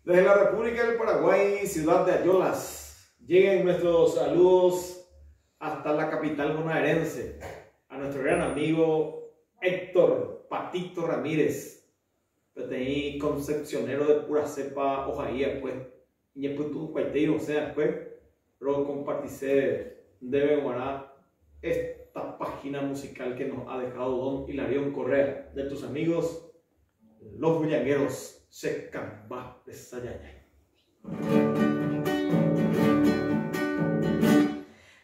Desde la República del Paraguay, ciudad de Ayolas, lleguen nuestros saludos hasta la capital bonaerense, a nuestro gran amigo Héctor Patito Ramírez, PTI concepcionero de pura cepa Ojaía, pues, y putu cuaiteiro, o sea, pues, pero compartirse debe guardar esta página musical que nos ha dejado don Hilarión Correa, de tus amigos, los bullangueros. Se camba de Sayayay.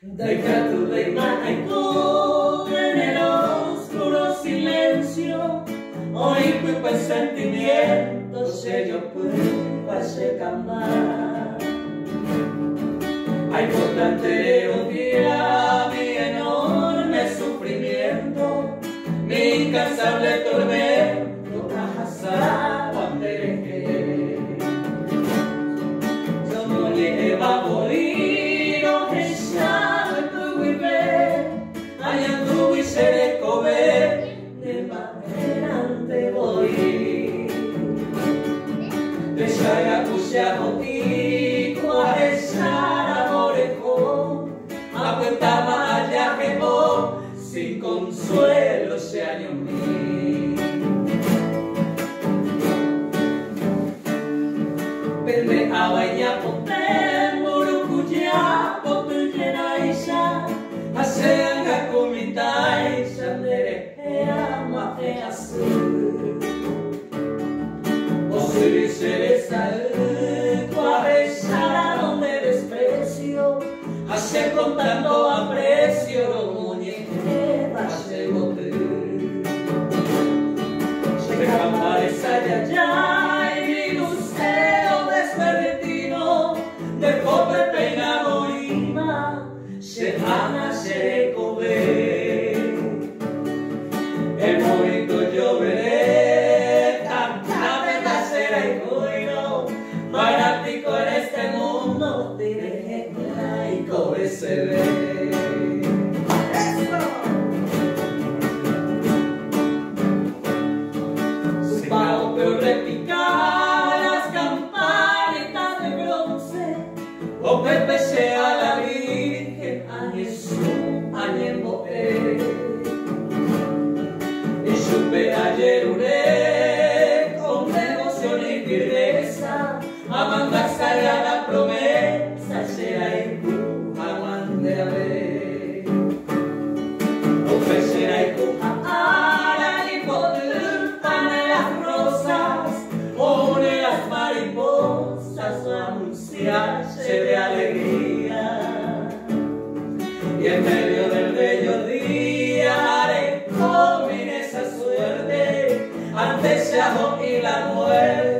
Deja tu magnitud en el oscuro silencio. Hoy tu sentimiento se yo puedo se cambiar. Hay potente un día mi enorme sufrimiento, mi incansable tormento, ajazar. Sin consuelo se año mí. Pende a bañar poten murukuya poten llenaisha hasenga kumitaisha derehea mafeasu osiri seresa cuareshara donde desprecio hace con tanto aprecio Sayayay, mi lucero despertino, de pobre peinado lima, se ama se come. El momento yo veré, cantame la cera y cuido, fanático en este mundo, te dejé y cobeceré. O Pepe sea la Virgen, a Jesús, a Nemoé. Y supe ayer uré, con devoción y firmeza, a mandar salga la promesa, será y tú, jamás de haber. O Pepe será y tú, ahora y poder, pane las rosas, une las mariposas, anunciarse de alegría, y en medio del bello día haré con esa suerte ante Yahoo y la muerte.